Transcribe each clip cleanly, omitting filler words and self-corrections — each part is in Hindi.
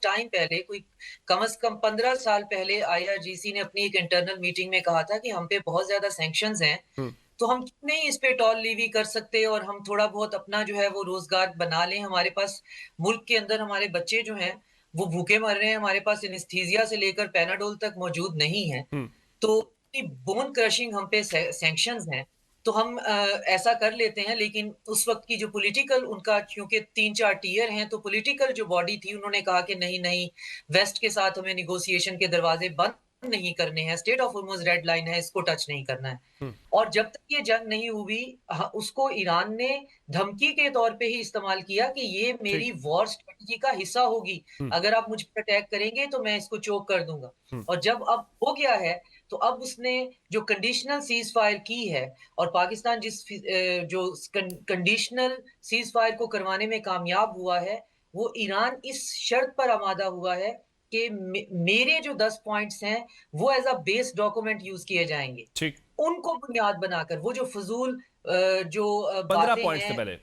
टाइम पहले कोई कम से कम 15 साल पहले आईआरजीसी ने अपनी एक इंटरनल मीटिंग में कहा था कि हम पे बहुत ज़्यादा सैंक्शंस हैं, हुँ, तो हम क्यों नहीं इस पे टॉल लीवी कर सकते और हम थोड़ा बहुत अपना जो है वो रोज़गार बना लें। हमारे पास मुल्क के अंदर हमारे बच्चे जो हैं, वो भूखे मर रहे हैं, हमारे पास एनेस्थीसिया से लेकर पैनाडोल तक मौजूद नहीं है। हुँ, तो ये बोन क्रशिंग हम पे सैंक्शंस हैं, तो हम ऐसा कर लेते हैं, लेकिन उस वक़्त की जो पॉलिटिकल उनका क्योंकि 3-4 टियर हैं, तो पॉलिटिकल जो बॉडी थी उन्होंने कहा कि नहीं, वेस्ट के साथ हमें नेगोशिएशन के दरवाज़े बंद नहीं करने हैं, state of Hormuz red line है, इसको टच नहीं करना है। हुँ, और जब तक ये जंग नहीं हुई उसको ईरान ने धमकी के तौर पे ही इस्तेमाल किया कि ये ठीक। मेरी वॉर स्ट्रैटेजी का हिस्सा होगी। हुँ, अगर आप मुझ पे अटैक करेंगे तो मैं इसको चोक कर दूँगा। हुँ, और जब अब हो गया है, तो अब उसने जो कंडीशनल सीज़ फायर की है और पाकिस्तान जो कंडीशनल सीज़ फायर को करवाने में कामयाब हुआ है, वो ईरान इस शर्त पर आमादा हुआ है कि मेरे जो 10 पॉइंट्स हैं, वो as a base document use किए जाएँगे। ठीक। उनको बुनियाद बनाकर वो जो फ़िज़ूल 15 बातें पॉइंट्स थे हैं पहले।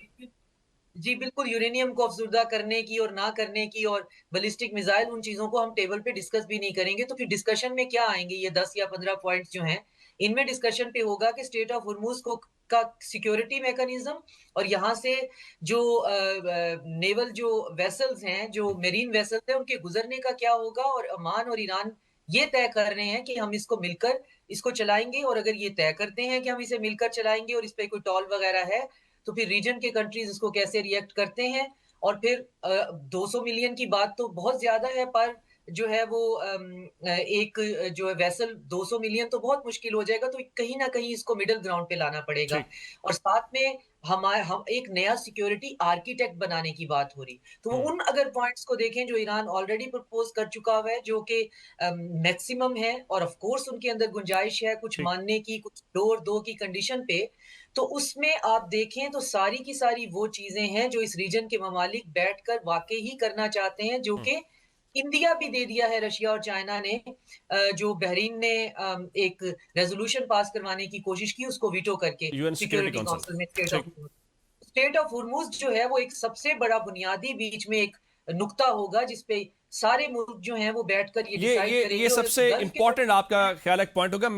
जी, बिल्कुल यूरेनियम को अफ़ज़ुर्दा करने की और ना करने की और बैलिस्टिक मिसाइल उन चीज़ों को हम टेबल पे डिस्कस भी नहीं करेंगे, तो फिर डिस्कशन में क्या आएँगे ये 10 या 15 पॉइंट्स जो हैं, इनमें डिस्कशन पे होगा कि स्टेट ऑफ होर्मुज़ को का सिक्योरिटी मैकेनिज़्म और यहाँ से जो नेवल जो वेसल्स हैं, जो मेरीन वेसल्स हैं, उनके गुज़रने का क्या होगा और ओमान और ईरान ये तय कर रहे हैं कि हम इसको मिलकर इसको चलाएँगे और अगर ये तय करते हैं कि हम इसे मिलकर चलाएँगे और इस पे कोई टॉल वग़ैरह है, तो फिर रीजन के कंट्रीज़ इसको कैसे रिएक्ट करते हैं और फिर 200 मिलियन की बात तो बहुत ज़्यादा है पर जो है वो एक जो है वेसल 200 मिलियन तो बहुत मुश्किल हो जाएगा, तो कहीं न कहीं इसको मिडल ग्राउंड पे लाना पड़ेगा ठीक। और साथ में हम एक नया सिक्योरिटी आर्किटेक्ट बनाने की बात हो रही। तो वो हुँ, उन अगर पॉइंट्स को देखें जो ईरान ऑलरेडी प्रपोज़ कर चुका हुआ है, जो कि मैक्सिमम है और ऑफ कोर्स उनके अंदर गुंजाइश है कुछ ठीक। मानने की, कुछ डोर 2 की कंडीशन पे, तो उसमें आप देखें तो सारी की सारी वो चीज़ें हैं जो इस रीजन के ममालिक बैठकर वाक़ई ही करना चाहते हैं, जो हुँ, कि इंडिया भी दे दिया है रशिया और चाइना ने जो बहरीन ने एक रेज़ोल्यूशन पास करवाने की कोशिश की उसको वीटो करके UN security security council. Council में ठीक। स्टेट ऑफ हुर्मुज़ जो है वो एक सबसे बड़ा बुनियादी बीच में एक नुक्ता होगा जिस पे सारे मुल्क जो हैं वो बैठकर ये ये डिसाइड ये ये करेंगे और इस सबसे गल्फ के इम्पोर्टेंट आपका ख़्याल है एक पॉइंट होगा। मैं